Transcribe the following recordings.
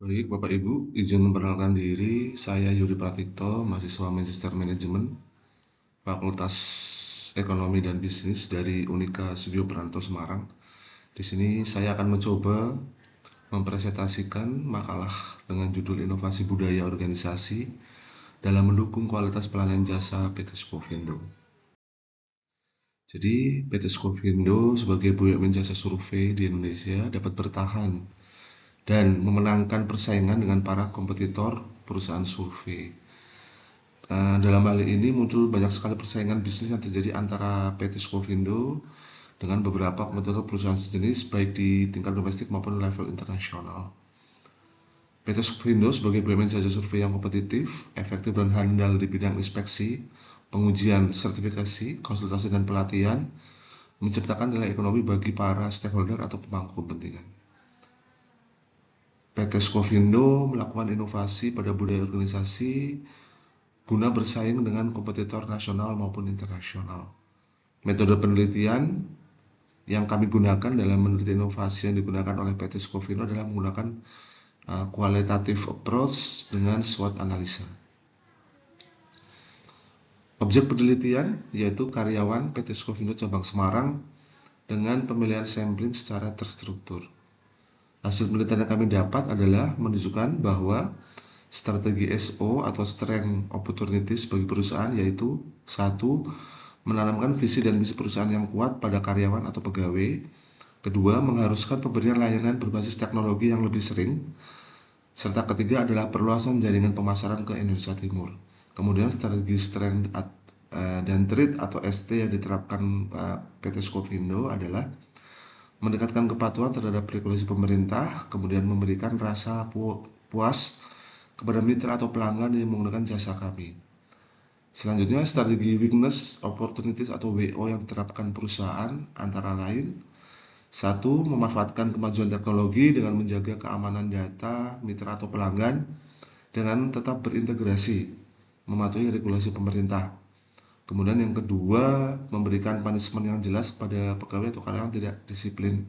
Baik, Bapak Ibu, izin memperkenalkan diri, saya Yuri Pratikto, mahasiswa Magister Manajemen, Fakultas Ekonomi dan Bisnis dari Unika Studio Peranto Semarang. Di sini saya akan mencoba mempresentasikan makalah dengan judul Inovasi Budaya Organisasi dalam mendukung kualitas pelayanan jasa PT Skovindo. Jadi, PT Skovindo sebagai BUMN jasa survei di Indonesia dapat bertahan dan memenangkan persaingan dengan para kompetitor perusahaan survei. Dalam hal ini muncul banyak sekali persaingan bisnis yang terjadi antara PT Skovindo dengan beberapa kompetitor perusahaan sejenis baik di tingkat domestik maupun level internasional. PT Skovindo sebagai BUMN jasa survei yang kompetitif, efektif dan handal di bidang inspeksi, pengujian, sertifikasi, konsultasi dan pelatihan, menciptakan nilai ekonomi bagi para stakeholder atau pemangku kepentingan. PT Skovindo melakukan inovasi pada budaya organisasi guna bersaing dengan kompetitor nasional maupun internasional. Metode penelitian yang kami gunakan dalam meneliti inovasi yang digunakan oleh PT Skovindo adalah menggunakan qualitative approach dengan SWOT analisa. Objek penelitian yaitu karyawan PT Skovindo Cabang Semarang dengan pemilihan sampling secara terstruktur. Hasil penelitian yang kami dapat adalah menunjukkan bahwa strategi SO atau Strength Opportunities bagi perusahaan yaitu 1. Menanamkan visi dan misi perusahaan yang kuat pada karyawan atau pegawai. 2. Mengharuskan pemberian layanan berbasis teknologi yang lebih sering. Serta ketiga adalah perluasan jaringan pemasaran ke Indonesia Timur. Kemudian strategi Strength dan Trait atau ST yang diterapkan PT Skovindo adalah mendekatkan kepatuhan terhadap regulasi pemerintah, kemudian memberikan rasa puas kepada mitra atau pelanggan yang menggunakan jasa kami. Selanjutnya, strategi Weakness Opportunities atau WO yang diterapkan perusahaan antara lain 1. Memanfaatkan kemajuan teknologi dengan menjaga keamanan data mitra atau pelanggan dengan tetap berintegrasi, mematuhi regulasi pemerintah. Kemudian yang kedua, memberikan punishment yang jelas kepada pegawai atau karyawan tidak disiplin.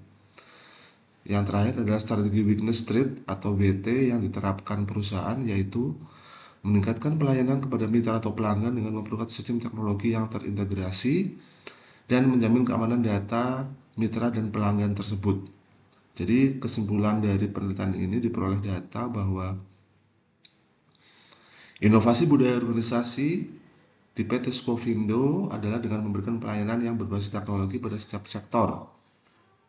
Yang terakhir adalah strategi Weakness Trait atau WT yang diterapkan perusahaan, yaitu meningkatkan pelayanan kepada mitra atau pelanggan dengan memperkuat sistem teknologi yang terintegrasi dan menjamin keamanan data mitra dan pelanggan tersebut. Jadi kesimpulan dari penelitian ini diperoleh data bahwa inovasi budaya organisasi di PT Skovindo adalah dengan memberikan pelayanan yang berbasis teknologi pada setiap sektor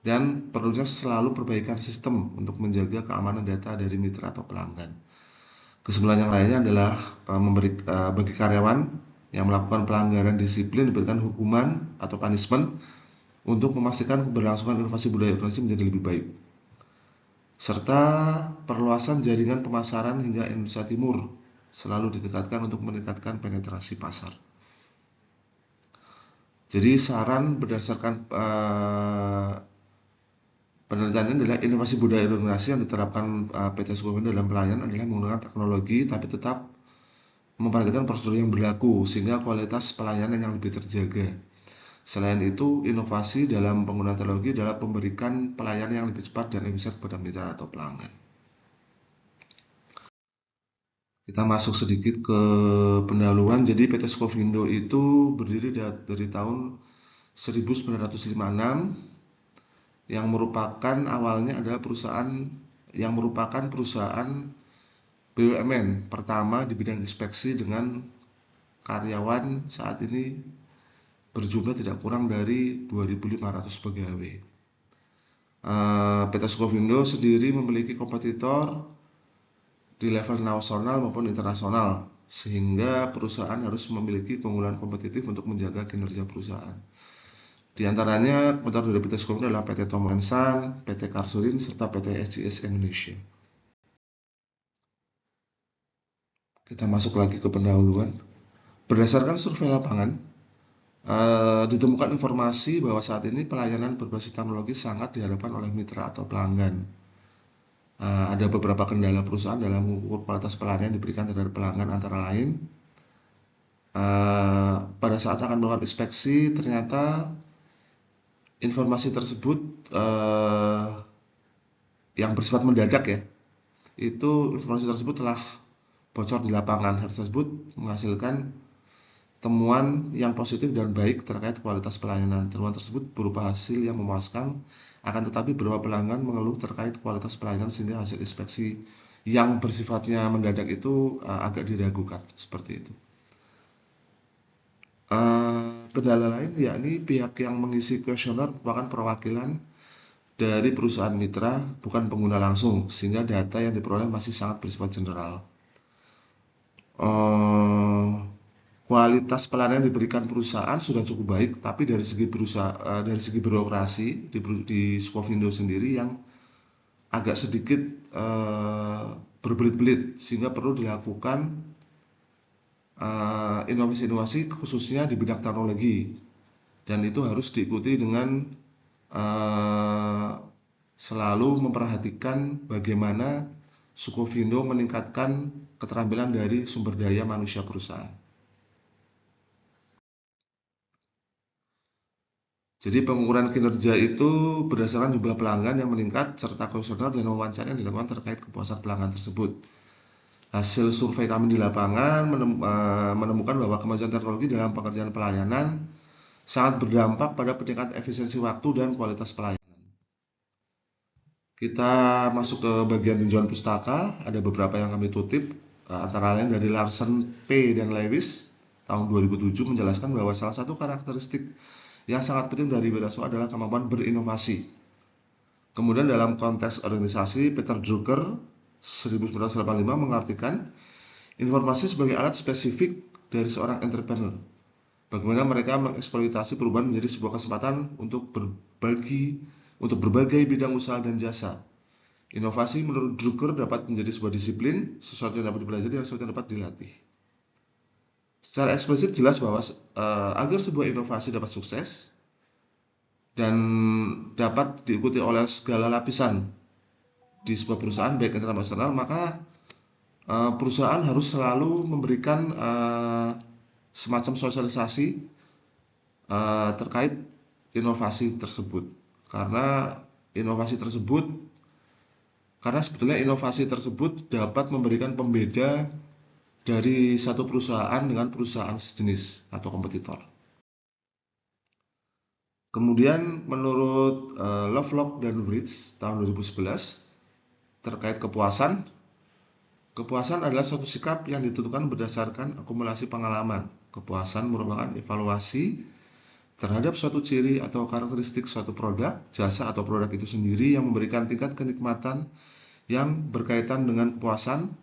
dan perlunya selalu perbaikan sistem untuk menjaga keamanan data dari mitra atau pelanggan. Kesimpulan yang lainnya adalah bagi karyawan yang melakukan pelanggaran disiplin diberikan hukuman atau punishment untuk memastikan keberlangsungan inovasi budaya organisasi menjadi lebih baik. Serta perluasan jaringan pemasaran hingga Indonesia Timur selalu ditingkatkan untuk meningkatkan penetrasi pasar. Jadi saran berdasarkan penelitian ini adalah inovasi budaya organisasi yang diterapkan PT Skovindo dalam pelayanan adalah menggunakan teknologi tapi tetap memperhatikan prosedur yang berlaku sehingga kualitas pelayanan yang lebih terjaga. Selain itu, inovasi dalam penggunaan teknologi adalah memberikan pelayanan yang lebih cepat dan efisien kepada mitra atau pelanggan. Kita masuk sedikit ke pendahuluan. Jadi PT Skovindo itu berdiri dari tahun 1956 yang merupakan awalnya adalah perusahaan BUMN pertama di bidang inspeksi dengan karyawan saat ini berjumlah tidak kurang dari 2.500 pegawai. PT Skovindo sendiri memiliki kompetitor di level nasional maupun internasional, sehingga perusahaan harus memiliki keunggulan kompetitif untuk menjaga kinerja perusahaan. Di antaranya kompetitor dari PT Skovindo adalah PT Tom & Son, PT Karsurin, serta PT SGS Indonesia. Kita masuk lagi ke pendahuluan. Berdasarkan survei lapangan, ditemukan informasi bahwa saat ini pelayanan berbasis teknologi sangat diharapkan oleh mitra atau pelanggan. Ada beberapa kendala perusahaan dalam mengukur kualitas pelayanan yang diberikan terhadap pelanggan antara lain pada saat akan melakukan inspeksi ternyata informasi tersebut yang bersifat mendadak ya, itu informasi tersebut telah bocor di lapangan. Hal tersebut menghasilkan temuan yang positif dan baik terkait kualitas pelayanan. Temuan tersebut berupa hasil yang memuaskan, akan tetapi beberapa pelanggan mengeluh terkait kualitas pelayanan sehingga hasil inspeksi yang bersifatnya mendadak itu agak diragukan, seperti itu. Kendala lain yakni pihak yang mengisi kuesioner merupakan perwakilan dari perusahaan mitra, bukan pengguna langsung, sehingga data yang diperoleh masih sangat bersifat general. Kualitas pelayanan yang diberikan perusahaan sudah cukup baik, tapi dari segi birokrasi di Skovindo sendiri yang agak sedikit berbelit-belit, sehingga perlu dilakukan inovasi-inovasi khususnya di bidang teknologi, dan itu harus diikuti dengan selalu memperhatikan bagaimana Skovindo meningkatkan keterampilan dari sumber daya manusia perusahaan. Jadi pengukuran kinerja itu berdasarkan jumlah pelanggan yang meningkat serta kuesioner dan wawancara yang dilakukan terkait kepuasan pelanggan tersebut. Hasil survei kami di lapangan menemukan bahwa kemajuan teknologi dalam pekerjaan pelayanan sangat berdampak pada peningkatan efisiensi waktu dan kualitas pelayanan. Kita masuk ke bagian tinjauan pustaka, ada beberapa yang kami kutip, antara lain dari Larsen P. dan Lewis tahun 2007 menjelaskan bahwa salah satu karakteristik yang sangat penting dari wirausaha adalah kemampuan berinovasi. Kemudian dalam konteks organisasi, Peter Drucker 1985 mengartikan informasi sebagai alat spesifik dari seorang entrepreneur. Bagaimana mereka mengeksploitasi perubahan menjadi sebuah kesempatan untuk berbagai bidang usaha dan jasa. Inovasi menurut Drucker dapat menjadi sebuah disiplin, sesuatu yang dapat dipelajari dan sesuatu yang dapat dilatih. Secara eksplisit jelas bahwa agar sebuah inovasi dapat sukses dan dapat diikuti oleh segala lapisan di sebuah perusahaan baik internal maupun eksternal, maka perusahaan harus selalu memberikan semacam sosialisasi terkait inovasi tersebut, karena sebetulnya inovasi tersebut dapat memberikan pembeda dari satu perusahaan dengan perusahaan sejenis atau kompetitor. Kemudian menurut Lovelock dan Wright tahun 2011 terkait kepuasan adalah suatu sikap yang ditentukan berdasarkan akumulasi pengalaman. Kepuasan merupakan evaluasi terhadap suatu ciri atau karakteristik suatu produk, jasa atau produk itu sendiri yang memberikan tingkat kenikmatan yang berkaitan dengan kepuasan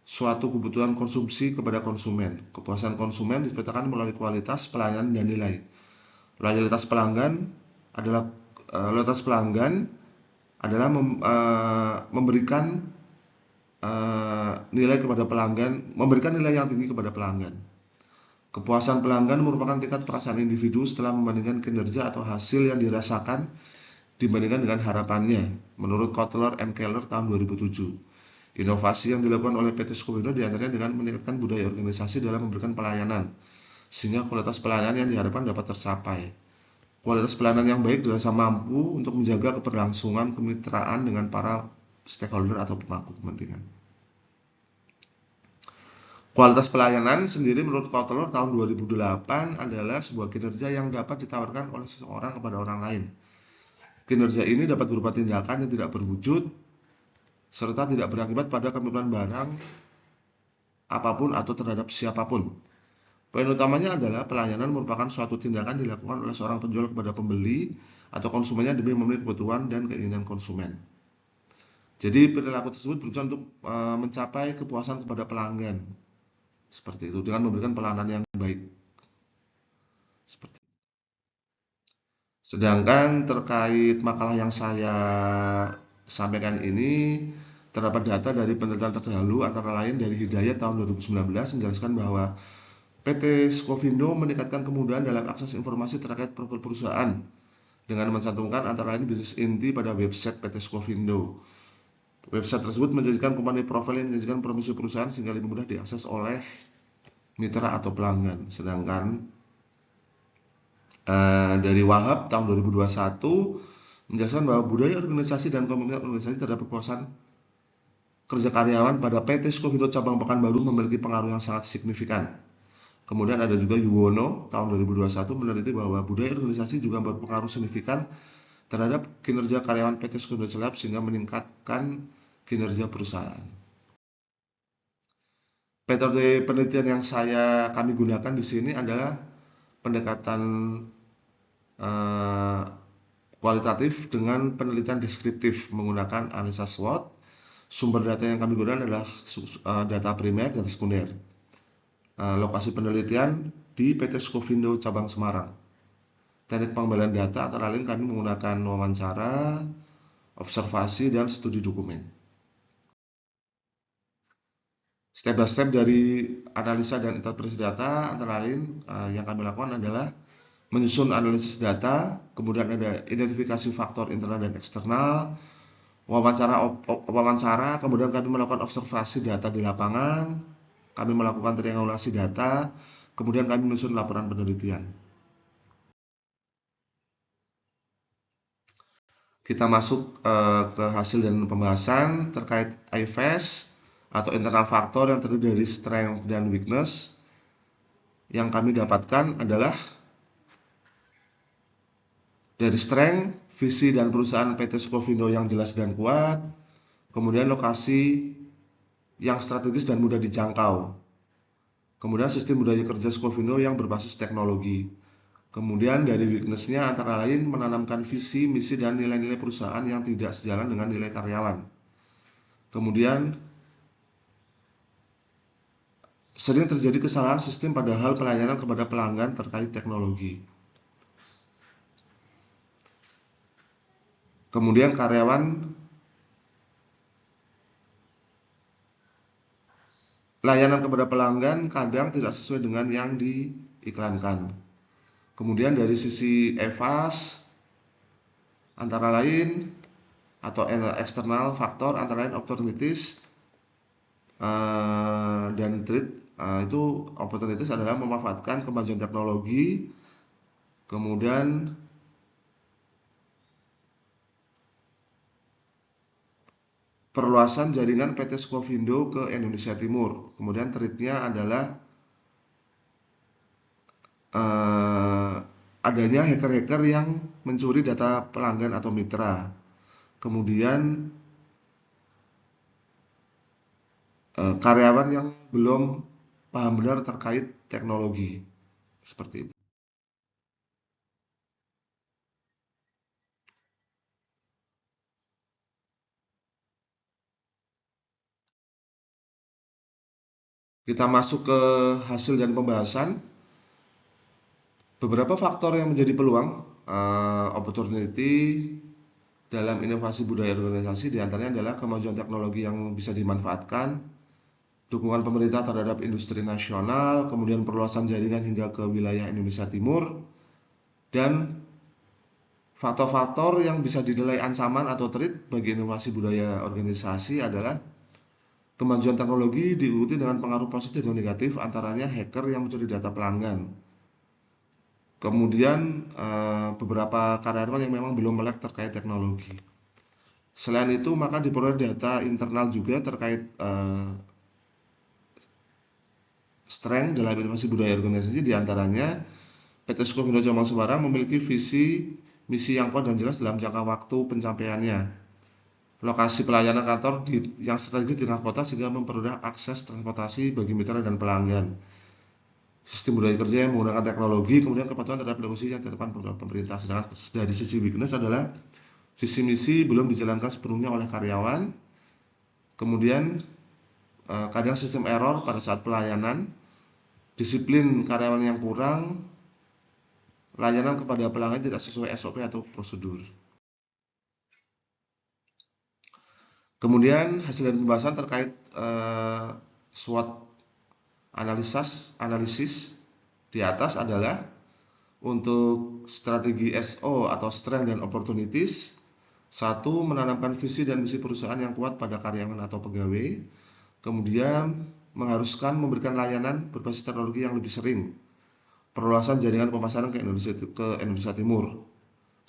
suatu kebutuhan konsumsi kepada konsumen. Kepuasan konsumen dipetakan melalui kualitas pelayanan dan nilai. Loyalitas pelanggan adalah memberikan nilai kepada pelanggan, memberikan nilai yang tinggi kepada pelanggan. Kepuasan pelanggan merupakan tingkat perasaan individu setelah membandingkan kinerja atau hasil yang dirasakan dibandingkan dengan harapannya, menurut Kotler and Keller tahun 2007. Inovasi yang dilakukan oleh PT Skovindo diantaranya dengan meningkatkan budaya organisasi dalam memberikan pelayanan, sehingga kualitas pelayanan yang diharapkan dapat tercapai. Kualitas pelayanan yang baik dirasa mampu untuk menjaga keberlangsungan kemitraan dengan para stakeholder atau pemangku kepentingan. Kualitas pelayanan sendiri menurut Kotler tahun 2008 adalah sebuah kinerja yang dapat ditawarkan oleh seseorang kepada orang lain. Kinerja ini dapat berupa tindakan yang tidak berwujud serta tidak berakibat pada kepemilikan barang apapun atau terhadap siapapun. Poin utamanya adalah pelayanan merupakan suatu tindakan dilakukan oleh seorang penjual kepada pembeli atau konsumennya demi memenuhi kebutuhan dan keinginan konsumen. Jadi perilaku tersebut berusaha untuk mencapai kepuasan kepada pelanggan. Seperti itu, dengan memberikan pelayanan yang baik. Seperti itu. Sedangkan terkait makalah yang saya sampaikan ini, terdapat data dari penelitian terdahulu antara lain dari Hidayat tahun 2019 menjelaskan bahwa PT Skovindo meningkatkan kemudahan dalam akses informasi terkait profil perusahaan dengan mencantumkan antara lain bisnis inti pada website PT Skovindo. Website tersebut menjadikan company profile yang menjadikan promisi perusahaan sehingga lebih mudah diakses oleh mitra atau pelanggan. Sedangkan dari Wahab tahun 2021 menjelaskan bahwa budaya organisasi dan komitmen organisasi terhadap kepuasan kerja karyawan pada PT Skovindo Cabang Pekanbaru memiliki pengaruh yang sangat signifikan. Kemudian ada juga Yuwono tahun 2021 meneliti bahwa budaya organisasi juga berpengaruh signifikan terhadap kinerja karyawan PT Skovindo Celab sehingga meningkatkan kinerja perusahaan. Metode penelitian yang kami gunakan di sini adalah pendekatan kualitatif dengan penelitian deskriptif menggunakan analisa SWOT. Sumber data yang kami gunakan adalah data primer dan sekunder. Lokasi penelitian di PT Skovindo Cabang Semarang. Teknik pengambilan data antara lain kami menggunakan wawancara, observasi, dan studi dokumen. Step by step dari analisa dan interpretasi data antara lain yang kami lakukan adalah menyusun analisis data, kemudian ada identifikasi faktor internal dan eksternal, wawancara, kemudian kami melakukan observasi data di lapangan, kami melakukan triangulasi data, kemudian kami menyusun laporan penelitian. Kita masuk ke hasil dan pembahasan terkait IFAS atau internal faktor yang terdiri dari strength dan weakness. Yang kami dapatkan adalah dari strength, visi dan perusahaan PT Skovindo yang jelas dan kuat, kemudian lokasi yang strategis dan mudah dijangkau, kemudian sistem budaya kerja Skovindo yang berbasis teknologi. Kemudian dari weakness-nya antara lain menanamkan visi, misi, dan nilai-nilai perusahaan yang tidak sejalan dengan nilai karyawan. Kemudian sering terjadi kesalahan sistem padahal pelayanan kepada pelanggan terkait teknologi. Kemudian layanan kepada pelanggan kadang tidak sesuai dengan yang diiklankan. Kemudian dari sisi EVAS antara lain atau eksternal faktor antara lain opportunities dan threat. Itu opportunities adalah memanfaatkan kemajuan teknologi, kemudian perluasan jaringan PT Skovindo ke Indonesia Timur. Kemudian threat-nya adalah adanya hacker-hacker yang mencuri data pelanggan atau mitra. Kemudian karyawan yang belum paham benar terkait teknologi. Seperti itu. Kita masuk ke hasil dan pembahasan. Beberapa faktor yang menjadi peluang opportunity dalam inovasi budaya organisasi diantaranya adalah kemajuan teknologi yang bisa dimanfaatkan, dukungan pemerintah terhadap industri nasional, kemudian perluasan jaringan hingga ke wilayah Indonesia Timur, dan faktor-faktor yang bisa dinilai ancaman atau threat bagi inovasi budaya organisasi adalah kemajuan teknologi diikuti dengan pengaruh positif dan negatif, antaranya hacker yang mencuri data pelanggan. Kemudian beberapa karyawan yang memang belum melek terkait teknologi. Selain itu, maka diperoleh data internal juga terkait strength dalam inovasi budaya organisasi, diantaranya PT Skovindo Cabang Semarang memiliki visi misi yang kuat dan jelas dalam jangka waktu pencapaiannya. Lokasi pelayanan kantor yang strategis di tengah kota sehingga mempermudah akses transportasi bagi mitra dan pelanggan. Sistem budaya kerja yang menggunakan teknologi, kemudian kepatuhan terhadap regulasi yang ditetapkan pemerintah. Sedangkan dari sisi weakness adalah visi misi belum dijalankan sepenuhnya oleh karyawan. Kemudian kadang sistem error pada saat pelayanan, disiplin karyawan yang kurang, layanan kepada pelanggan tidak sesuai SOP atau prosedur. Kemudian hasil dan pembahasan terkait SWOT analisis di atas adalah untuk strategi SO atau strength dan opportunities. 1. Menanamkan visi dan misi perusahaan yang kuat pada karyawan atau pegawai. Kemudian mengharuskan memberikan layanan berbasis teknologi yang lebih sering. Perluasan jaringan pemasaran ke Indonesia Timur.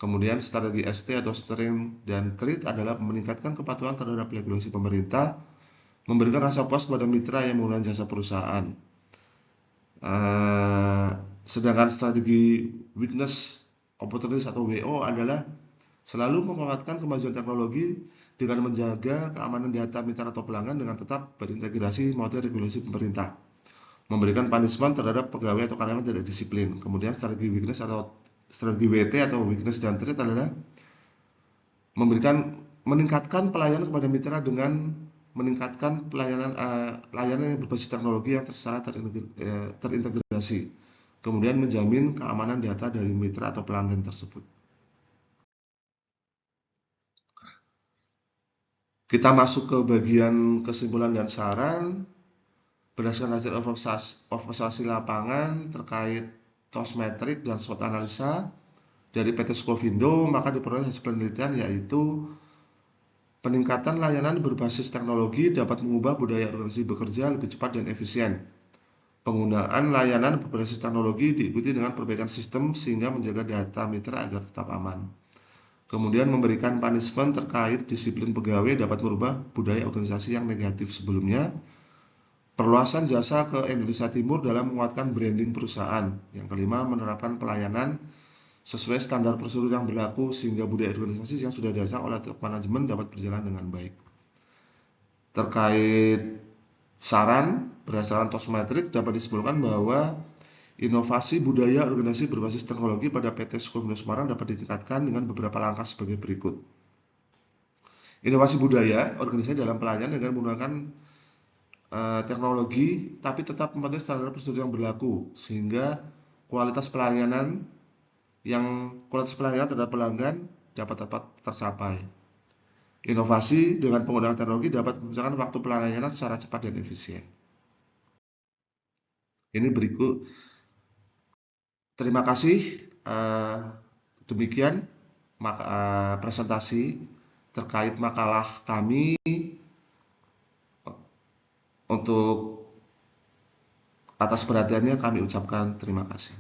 Kemudian strategi ST atau strength dan threat adalah meningkatkan kepatuhan terhadap regulasi pemerintah, memberikan rasa puas kepada mitra yang menggunakan jasa perusahaan. Sedangkan strategi weakness opportunities atau WO adalah selalu memanfaatkan kemajuan teknologi dengan menjaga keamanan data mitra atau pelanggan dengan tetap berintegrasi model regulasi pemerintah, memberikan punishment terhadap pegawai atau karyawan tidak disiplin. Kemudian strategi weakness atau strategi WT atau weakness dan threat adalah meningkatkan pelayanan kepada mitra dengan meningkatkan layanan yang berbasis teknologi yang secara terintegrasi, kemudian menjamin keamanan data dari mitra atau pelanggan tersebut. Kita masuk ke bagian kesimpulan dan saran. Berdasarkan hasil observasi lapangan terkait TOS-metrik dan SWOT analisa dari PT Skovindo, maka diperoleh hasil penelitian yaitu peningkatan layanan berbasis teknologi dapat mengubah budaya organisasi bekerja lebih cepat dan efisien. Penggunaan layanan berbasis teknologi diikuti dengan perbaikan sistem sehingga menjaga data mitra agar tetap aman. Kemudian memberikan punishment terkait disiplin pegawai dapat merubah budaya organisasi yang negatif sebelumnya. Perluasan jasa ke Indonesia Timur dalam menguatkan branding perusahaan. Yang kelima, menerapkan pelayanan sesuai standar prosedur yang berlaku sehingga budaya organisasi yang sudah dirancang oleh top manajemen dapat berjalan dengan baik. Terkait saran, berdasarkan TOS-metrik dapat disimpulkan bahwa inovasi budaya organisasi berbasis teknologi pada PT Skovindo Semarang dapat ditingkatkan dengan beberapa langkah sebagai berikut. Inovasi budaya organisasi dalam pelayanan dengan menggunakan teknologi, tapi tetap mematuhi standar prosedur yang berlaku, sehingga kualitas pelayanan terhadap pelanggan dapat tercapai. Inovasi dengan penggunaan teknologi dapat menciptakan waktu pelayanan secara cepat dan efisien. Ini berikut. Terima kasih. Demikian presentasi terkait makalah kami. Untuk atas perhatiannya kami ucapkan terima kasih.